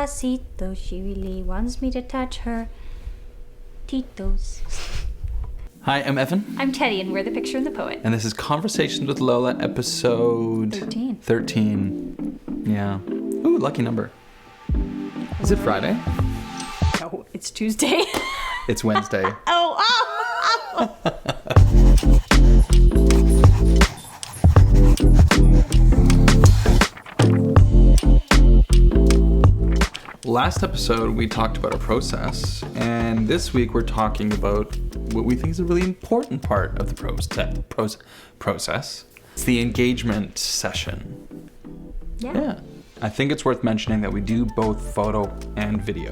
Despacito, she really wants me to touch her titos. Hi, I'm Evan. I'm Teddy, and we're the Picture and the Poet. And this is Conversations with Lola, episode 13. Yeah. Ooh, lucky number. Is it Friday? No, it's Tuesday. It's Wednesday. Oh. Last episode, we talked about a process, and this week we're talking about what we think is a really important part of the process. It's the engagement session. Yeah. I think it's worth mentioning that we do both photo and video.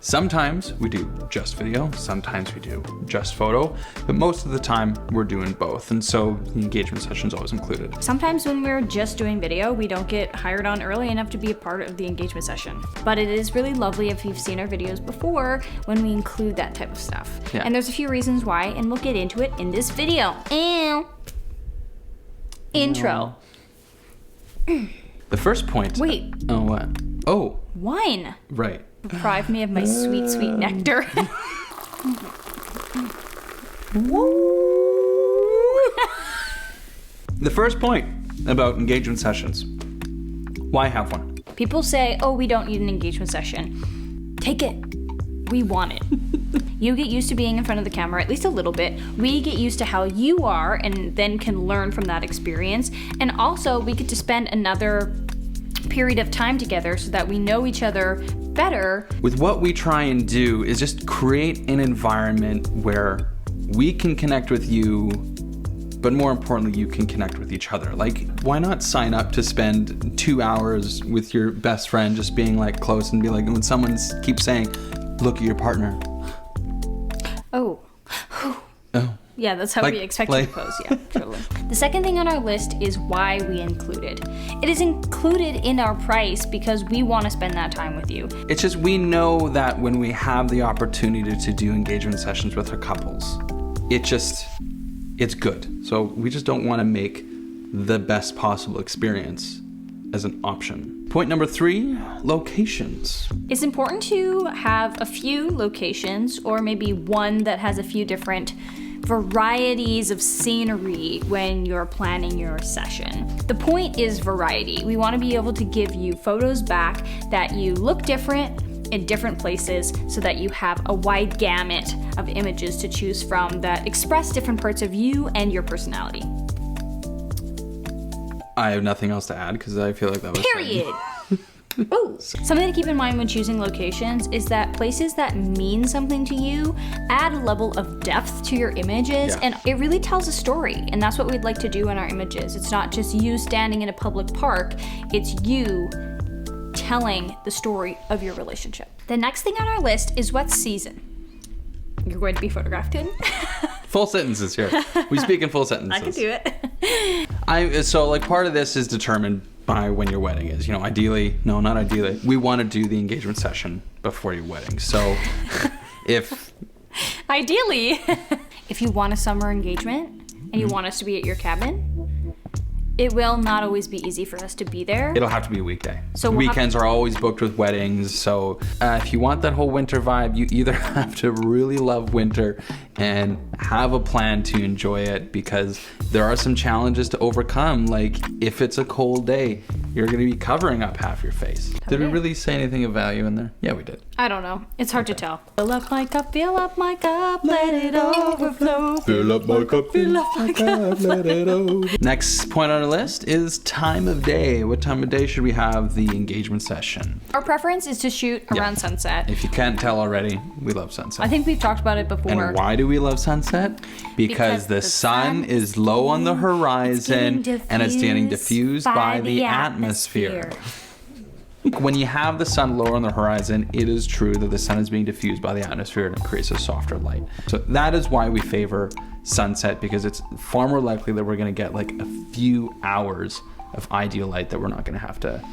Sometimes we do just video, sometimes we do just photo, but most of the time we're doing both, and so the engagement session is always included. Sometimes when we're just doing video, we don't get hired on early enough to be a part of the engagement session. But it is really lovely if you've seen our videos before when we include that type of stuff. Yeah. And there's a few reasons why, and we'll get into it in this video. Intro. The first point... Wait. Oh, what? Oh. Wine. Right. Deprive me of my sweet, sweet nectar. The first point about engagement sessions. Why have one? People say, oh, we don't need an engagement session. Take it. We want it. You get used to being in front of the camera, at least a little bit. We get used to how you are and then can learn from that experience. And also, we get to spend another period of time together so that we know each other better. With what we try and do is just create an environment where we can connect with you, but more importantly, you can connect with each other. Like, why not sign up to spend 2 hours with your best friend just being like close and be like, when someone keeps saying, look at your partner. Oh. Oh. Yeah, that's how we expect you to pose. Yeah, totally. The second thing on our list is why we include it. It is included in our price because we want to spend that time with you. It's just we know that when we have the opportunity to do engagement sessions with our couples, it's good. So we just don't want to make the best possible experience as an option. Point number 3, locations. It's important to have a few locations, or maybe one that has a few different varieties of scenery when you're planning your session. The point is variety. We want to be able to give you photos back that you look different in different places so that you have a wide gamut of images to choose from that express different parts of you and your personality. I have nothing else to add because I feel like that was... Period! Oh, something to keep in mind when choosing locations is that places that mean something to you add a level of depth to your images, and it really tells a story, and that's what we'd like to do in our images. It's not just you standing in a public park, it's you telling the story of your relationship. The next thing on our list is what season you're going to be photographed in. Full sentences here. We speak in full sentences. I can do it. So part of this is determined by when your wedding is. Not ideally, we want to do the engagement session before your wedding. So if... Ideally, if you want a summer engagement and you want us to be at your cabin, it will not always be easy for us to be there. It'll have to be a weekday. So weekends are always booked with weddings. So if you want that whole winter vibe, you either have to really love winter and have a plan to enjoy it, because there are some challenges to overcome. Like if it's a cold day, you're going to be covering up half your face. Okay. Did we really say anything of value in there? Yeah, we did. I don't know. It's hard to tell. Fill up my cup, let it overflow. Fill up my cup, let it overflow. Next point on our list is time of day. What time of day should we have the engagement session? Our preference is to shoot around sunset. If you can't tell already, we love sunset. I think we've talked about it before. And why do we love sunset? Because the sun is low on the horizon and it's getting diffused by the atmosphere. When you have the sun lower on the horizon, it is true that the sun is being diffused by the atmosphere and it creates a softer light. So that is why we favor sunset, because it's far more likely that we're going to get like a few hours of ideal light that we're not going to have to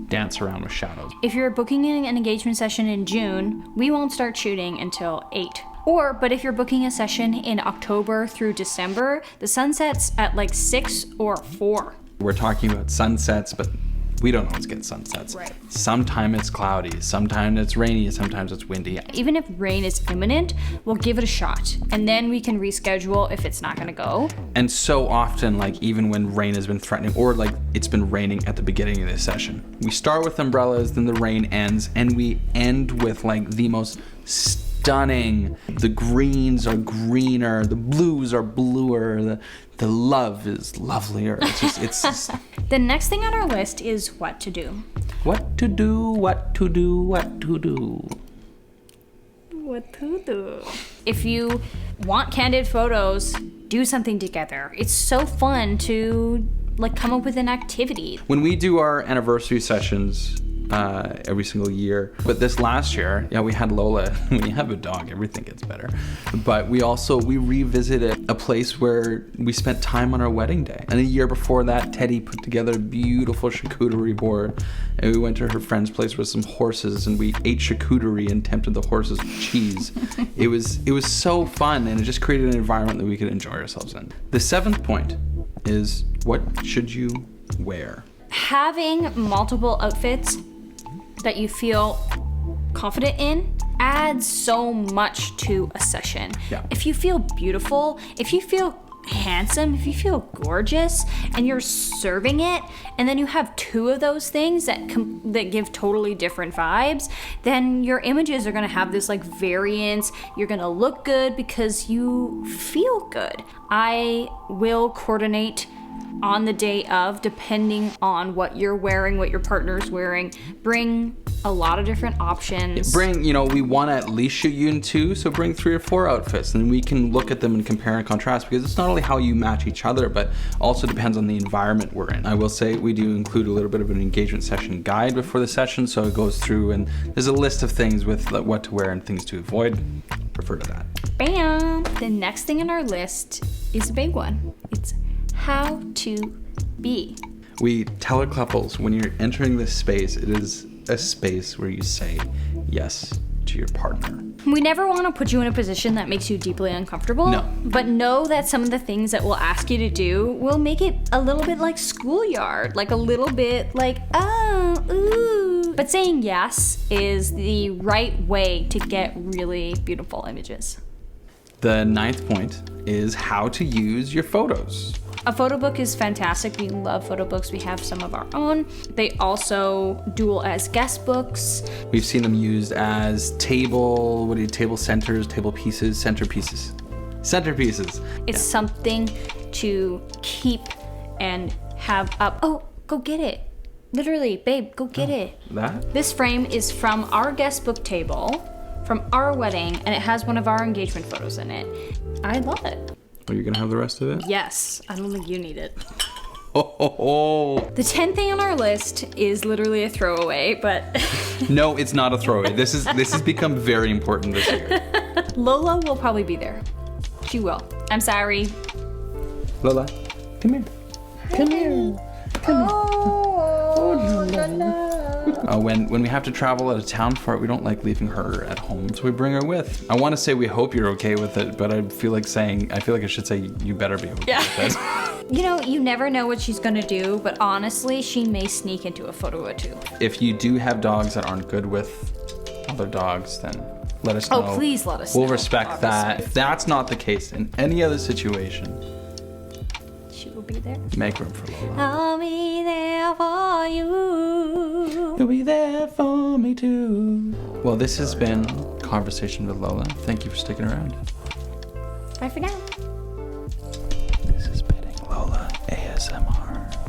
dance around with shadows. If you're booking an engagement session in June, we won't start shooting until 8. But if you're booking a session in October through December, the sun sets at like 6 or 4. We're talking about sunsets, but We don't always get sunsets. Right. Sometimes it's cloudy, sometimes it's rainy, sometimes it's windy. Even if rain is imminent, we'll give it a shot. And then we can reschedule if it's not gonna go. And so often, like even when rain has been threatening, or like it's been raining at the beginning of the session, we start with umbrellas, then the rain ends, and we end with like the most stunning. The greens are greener, the blues are bluer, the love is lovelier. It's just The next thing on our list is what to do. what to do, what to do, what to do. What to do? If you want candid photos, do something together. It's so fun to like come up with an activity. When we do our anniversary sessions every single year, but this last year, we had Lola. When you have a dog, everything gets better. But we revisited a place where we spent time on our wedding day. And a year before that, Teddy put together a beautiful charcuterie board, and we went to her friend's place with some horses, and we ate charcuterie and tempted the horses with cheese. It was so fun, and it just created an environment that we could enjoy ourselves in. The 7th point is, what should you wear? Having multiple outfits that you feel confident in adds so much to a session. Yeah. If you feel beautiful, if you feel handsome, if you feel gorgeous, and you're serving it, and then you have 2 of those things that give totally different vibes, then your images are gonna have this like variance. You're gonna look good because you feel good. I will coordinate on the day of, depending on what you're wearing, what your partner's wearing. Bring a lot of different options. We want to at least shoot you in 2, so bring 3 or 4 outfits, and we can look at them and compare and contrast, because it's not only how you match each other, but also depends on the environment we're in. I will say we do include a little bit of an engagement session guide before the session, so it goes through and there's a list of things with what to wear and things to avoid. Refer to that. Bam! The next thing on our list is a big one. It's how to be. We tell our couples, when you're entering this space, it is a space where you say yes to your partner. We never want to put you in a position that makes you deeply uncomfortable. No. But know that some of the things that we'll ask you to do will make it a little bit like schoolyard, like a little bit like, oh, ooh. But saying yes is the right way to get really beautiful images. The 9th point is how to use your photos. A photo book is fantastic. We love photo books. We have some of our own. They also dual as guest books. We've seen them used as table centers, table pieces, centerpieces. It's something to keep and have up. Oh, go get it. Literally, babe, go get it. That? This frame is from our guest book table, from our wedding, and it has one of our engagement photos in it. I love it. Are you gonna have the rest of it? Yes, I don't think you need it. Oh. The 10th thing on our list is literally a throwaway, but No, it's not a throwaway. This has become very important this year. Lola will probably be there. She will. I'm sorry. Lola, come here. Come here. When we have to travel out of town for it, we don't like leaving her at home, so we bring her with. I want to say we hope you're okay with it, but I feel like I should say you better be okay with it. You never know what she's gonna do, but honestly, she may sneak into a photo or 2. If you do have dogs that aren't good with other dogs, then let us know. Oh, please let us know. We'll respect that. If that's not the case in any other situation, she will be there. make room for Lola. I'll be there for you. You'll be there for me too. Well, this has been Conversation with Lola. Thank you for sticking around. Bye for now. This is Petting Lola ASMR.